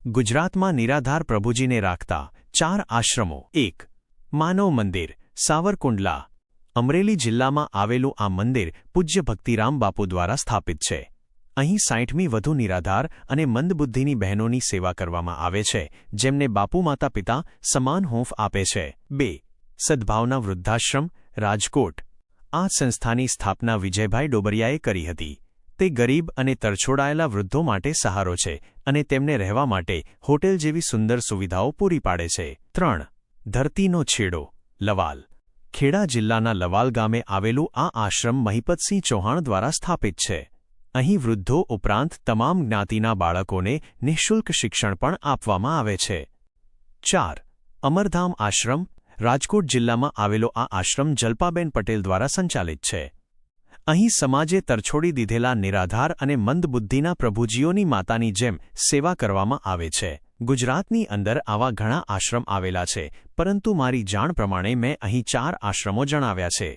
ગુજરાતમાં નિરાધાર પ્રભુજીને રાખતા 4 આશ્રમો. 1. માનવ મંદિર, સાવરકુંડલા. અમરેલી જિલ્લામાં આવેલું આ મંદિર પૂજ્ય ભક્તિરામ બાપુ દ્વારા સ્થાપિત છે. અહીં 60મી વધુ નિરાધાર અને મંદબુદ્ધિની બહેનોની સેવા કરવામાં આવે છે, જેમને બાપુ માતા પિતા સમાન હૂંફ આપે છે. 2. સદ્ભાવના વૃદ્ધાશ્રમ, રાજકોટ. આ સંસ્થાની સ્થાપના વિજયભાઈ ડોબરિયાએ કરી હતી. તે ગરીબ અને તરછોડાયેલા વૃદ્ધો માટે સહારો છે અને તેમને રહેવા માટે હોટેલ જેવી સુંદર સુવિધાઓ પૂરી પાડે છે. 3. ધરતીનો છેડો, લવાલ. ખેડા જિલ્લાના લવાલ ગામે આવેલું આ આશ્રમ મહિપતસિંહ ચૌહાણ દ્વારા સ્થાપિત છે. અહીં વૃદ્ધો ઉપરાંત તમામ જ્ઞાતિના બાળકોને નિઃશુલ્ક શિક્ષણ પણ આપવામાં આવે છે. 4. અમરધામ આશ્રમ, રાજકોટ જિલ્લામાં આવેલો આ આશ્રમ જલ્પાબેન પટેલ દ્વારા સંચાલિત છે. અહીં સમાજે તરછોડી દીધેલા નિરાધાર અને મંદબુદ્ધિના પ્રભુજીઓની માતાની જેમ સેવા કરવામાં આવે છે. ગુજરાતની અંદર આવા ઘણા આશ્રમ આવેલા છે, પરંતુ મારી જાણ પ્રમાણે મેં અહીં 4 આશ્રમો જણાવ્યા છે.